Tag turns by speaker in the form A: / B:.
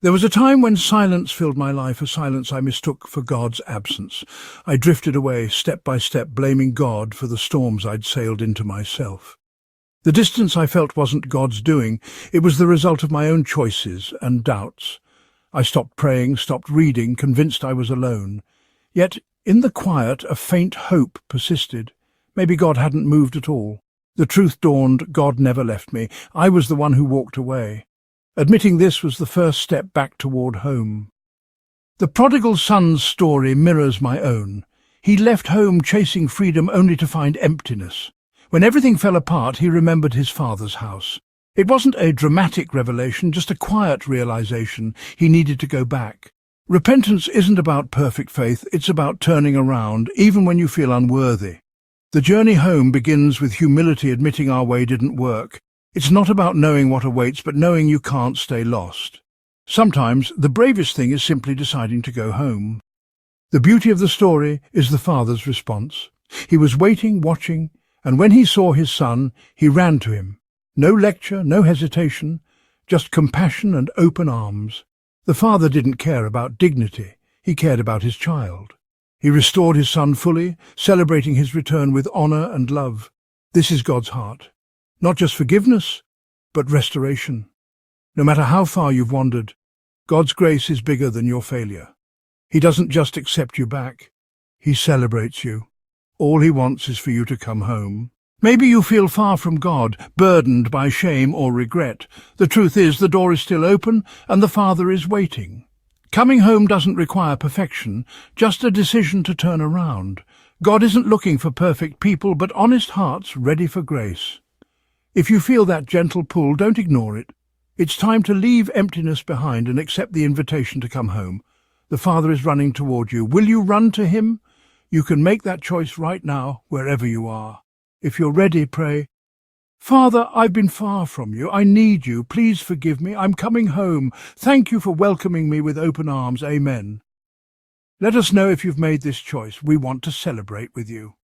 A: There was a time when silence filled my life, a silence I mistook for God's absence. I drifted away, step by step, blaming God for the storms I'd sailed into myself. The distance I felt wasn't God's doing, it was the result of my own choices and doubts. I stopped praying, stopped reading, convinced I was alone. Yet, in the quiet, a faint hope persisted. Maybe God hadn't moved at all. The truth dawned, God never left me. I was the one who walked away. Admitting this was the first step back toward home. The prodigal son's story mirrors my own. He left home chasing freedom only to find emptiness. When everything fell apart, he remembered his father's house. It wasn't a dramatic revelation, just a quiet realization. He needed to go back. Repentance isn't about perfect faith, it's about turning around, even when you feel unworthy. The journey home begins with humility, admitting our way didn't work. It's not about knowing what awaits, but knowing you can't stay lost. Sometimes the bravest thing is simply deciding to go home. The beauty of the story is the father's response. He was waiting, watching, and when he saw his son, he ran to him. No lecture, no hesitation, just compassion and open arms. The father didn't care about dignity, he cared about his child. He restored his son fully, celebrating his return with honor and love. This is God's heart. Not just forgiveness, but restoration. No matter how far you've wandered, God's grace is bigger than your failure. He doesn't just accept you back, he celebrates you. All he wants is for you to come home. Maybe you feel far from God, burdened by shame or regret. The truth is, the door is still open and the Father is waiting. Coming home doesn't require perfection, just a decision to turn around. God isn't looking for perfect people, but honest hearts ready for grace. If you feel that gentle pull, don't ignore it. It's time to leave emptiness behind and accept the invitation to come home. The Father is running toward you. Will you run to him? You can make that choice right now, wherever you are. If you're ready, pray, Father, I've been far from you. I need you. Please forgive me. I'm coming home. Thank you for welcoming me with open arms. Amen. Let us know if you've made this choice. We want to celebrate with you.